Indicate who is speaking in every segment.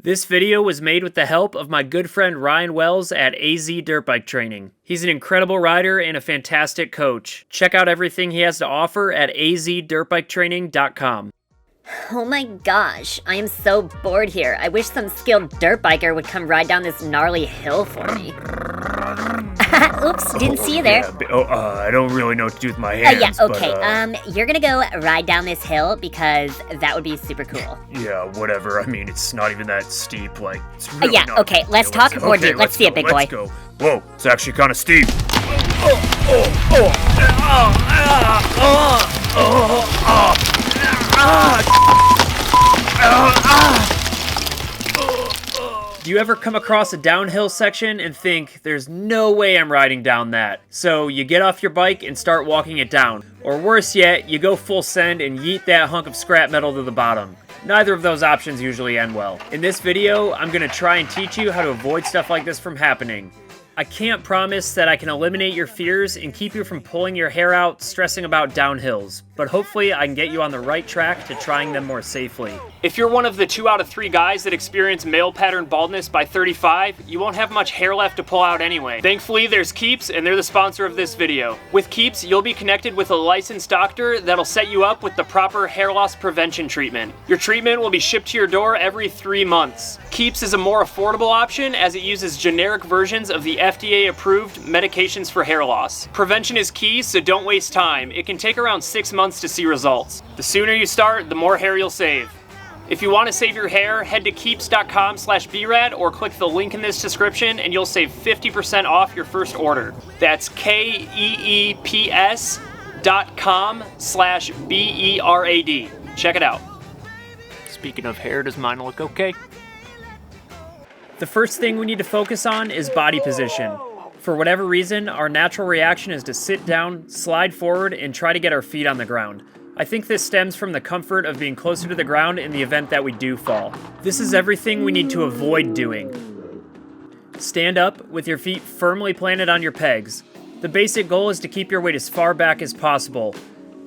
Speaker 1: This video was made with the help of my good friend Ryan Wells at AZ Dirt Bike Training. He's an incredible rider and a fantastic coach. Check out everything he has to offer at azdirtbiketraining.com.
Speaker 2: Oh my gosh, I am so bored here. I wish some skilled dirt biker would come ride down this gnarly hill for me. Oops, didn't see you there.
Speaker 1: I don't really know what to do with my hands.
Speaker 2: Yeah, okay. You're gonna go ride down this hill because that would be super cool.
Speaker 1: Yeah, whatever. I mean, it's not even that steep. Like, it's really
Speaker 2: yeah,
Speaker 1: not.
Speaker 2: Okay, let's talk more, dude. Let's see it, big boy.
Speaker 1: Let's go. Whoa, it's actually kind of steep. Do you ever come across a downhill section and think, there's no way I'm riding down that? So you get off your bike and start walking it down. Or worse yet, you go full send and yeet that hunk of scrap metal to the bottom. Neither of those options usually end well. In this video, I'm going to try and teach you how to avoid stuff like this from happening. I can't promise that I can eliminate your fears and keep you from pulling your hair out stressing about downhills, but hopefully I can get you on the right track to trying them more safely. If you're one of the 2 out of 3 guys that experience male pattern baldness by 35, you won't have much hair left to pull out anyway. Thankfully, there's Keeps, and they're the sponsor of this video. With Keeps, you'll be connected with a licensed doctor that'll set you up with the proper hair loss prevention treatment. Your treatment will be shipped to your door every 3 months. Keeps is a more affordable option as it uses generic versions of the FDA-approved medications for hair loss. Prevention is key, so don't waste time. It can take around 6 months to see results. The sooner you start, the more hair you'll save. If you want to save your hair, head to keeps.com/BeRAD or click the link in this description and you'll save 50% off your first order. That's keeps.com/BeRAD. Check it out. Speaking of hair, does mine look okay? The first thing we need to focus on is body position. For whatever reason, our natural reaction is to sit down, slide forward, and try to get our feet on the ground. I think this stems from the comfort of being closer to the ground in the event that we do fall. This is everything we need to avoid doing. Stand up with your feet firmly planted on your pegs. The basic goal is to keep your weight as far back as possible.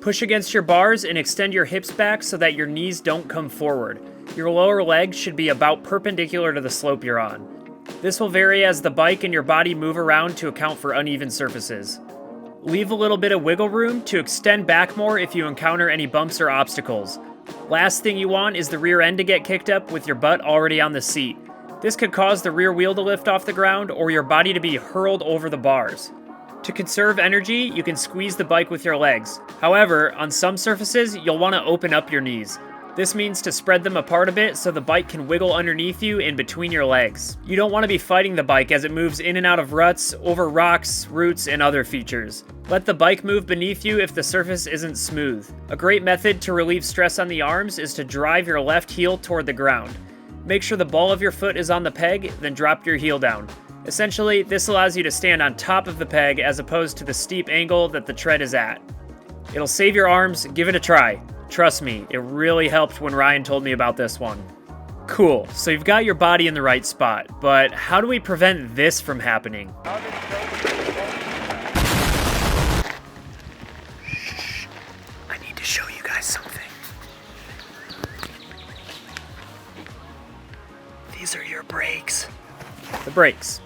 Speaker 1: Push against your bars and extend your hips back so that your knees don't come forward. Your lower legs should be about perpendicular to the slope you're on. This will vary as the bike and your body move around to account for uneven surfaces. Leave a little bit of wiggle room to extend back more if you encounter any bumps or obstacles. Last thing you want is the rear end to get kicked up with your butt already on the seat. This could cause the rear wheel to lift off the ground or your body to be hurled over the bars. To conserve energy, you can squeeze the bike with your legs. However, on some surfaces, you'll want to open up your knees. This means to spread them apart a bit so the bike can wiggle underneath you and between your legs. You don't want to be fighting the bike as it moves in and out of ruts, over rocks, roots, and other features. Let the bike move beneath you if the surface isn't smooth. A great method to relieve stress on the arms is to drive your left heel toward the ground. Make sure the ball of your foot is on the peg, then drop your heel down. Essentially, this allows you to stand on top of the peg as opposed to the steep angle that the tread is at. It'll save your arms. Give it a try. Trust me, it really helped when Ryan told me about this one. Cool, so you've got your body in the right spot, but how do we prevent this from happening? Shh, I need to show you guys something. These are your brakes. The brakes.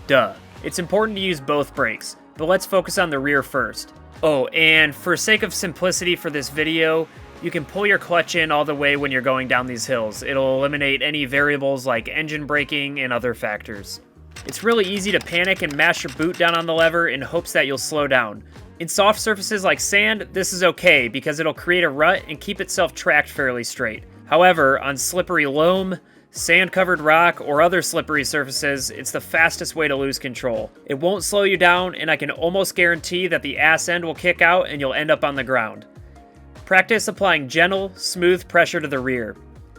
Speaker 1: Duh. It's important to use both brakes, but let's focus on the rear first. Oh, and for sake of simplicity for this video, you can pull your clutch in all the way when you're going down these hills. It'll eliminate any variables like engine braking and other factors. It's really easy to panic and mash your boot down on the lever in hopes that you'll slow down. In soft surfaces like sand, this is okay because it'll create a rut and keep itself tracked fairly straight. However, on slippery loam, sand-covered rock, or other slippery surfaces, it's the fastest way to lose control. It won't slow you down, and I can almost guarantee that the ass end will kick out and you'll end up on the ground. Practice applying gentle, smooth pressure to the rear.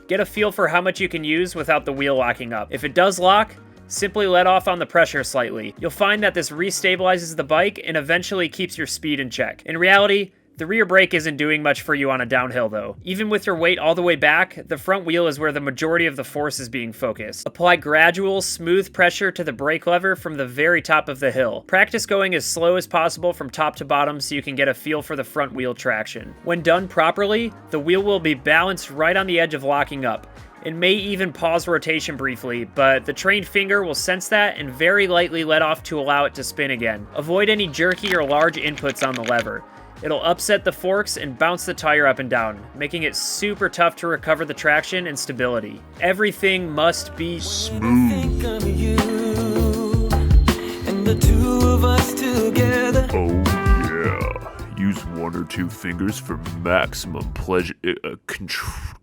Speaker 1: Get a feel for how much you can use without the wheel locking up. If it does lock, simply let off on the pressure slightly. You'll find that this restabilizes the bike and eventually keeps your speed in check. In reality, the rear brake isn't doing much for you on a downhill though. Even with your weight all the way back, the front wheel is where the majority of the force is being focused. Apply gradual, smooth pressure to the brake lever from the very top of the hill. Practice going as slow as possible from top to bottom so you can get a feel for the front wheel traction. When done properly, the wheel will be balanced right on the edge of locking up. It may even pause rotation briefly, but the trained finger will sense that and very lightly let off to allow it to spin again. Avoid any jerky or large inputs on the lever. It'll upset the forks and bounce the tire up and down, making it super tough to recover the traction and stability. Everything must be smooth.
Speaker 3: Oh yeah, use 1 or 2 fingers for maximum pleasure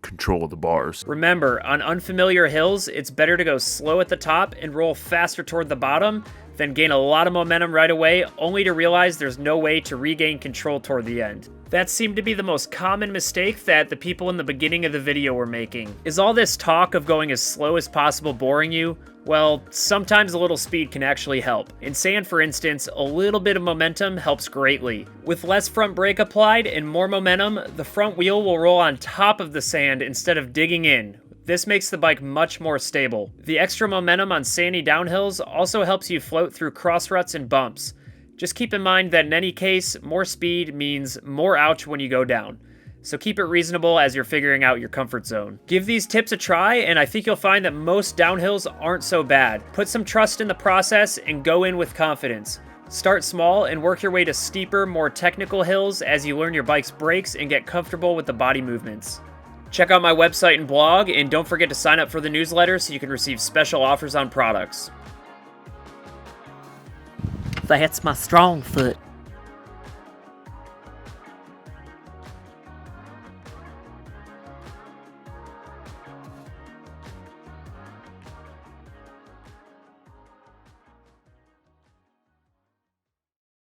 Speaker 3: control of the bars.
Speaker 1: Remember, on unfamiliar hills, it's better to go slow at the top and roll faster toward the bottom than gain a lot of momentum right away, only to realize there's no way to regain control toward the end. That seemed to be the most common mistake that the people in the beginning of the video were making. Is all this talk of going as slow as possible boring you? Well, sometimes a little speed can actually help. In sand, for instance, a little bit of momentum helps greatly. With less front brake applied and more momentum, the front wheel will roll on top of the sand instead of digging in. This makes the bike much more stable. The extra momentum on sandy downhills also helps you float through cross ruts and bumps. Just keep in mind that in any case, more speed means more ouch when you go down. So keep it reasonable as you're figuring out your comfort zone. Give these tips a try, and I think you'll find that most downhills aren't so bad. Put some trust in the process and go in with confidence. Start small and work your way to steeper, more technical hills as you learn your bike's brakes and get comfortable with the body movements. Check out my website and blog, and don't forget to sign up for the newsletter so you can receive special offers on products.
Speaker 4: That's my strong foot.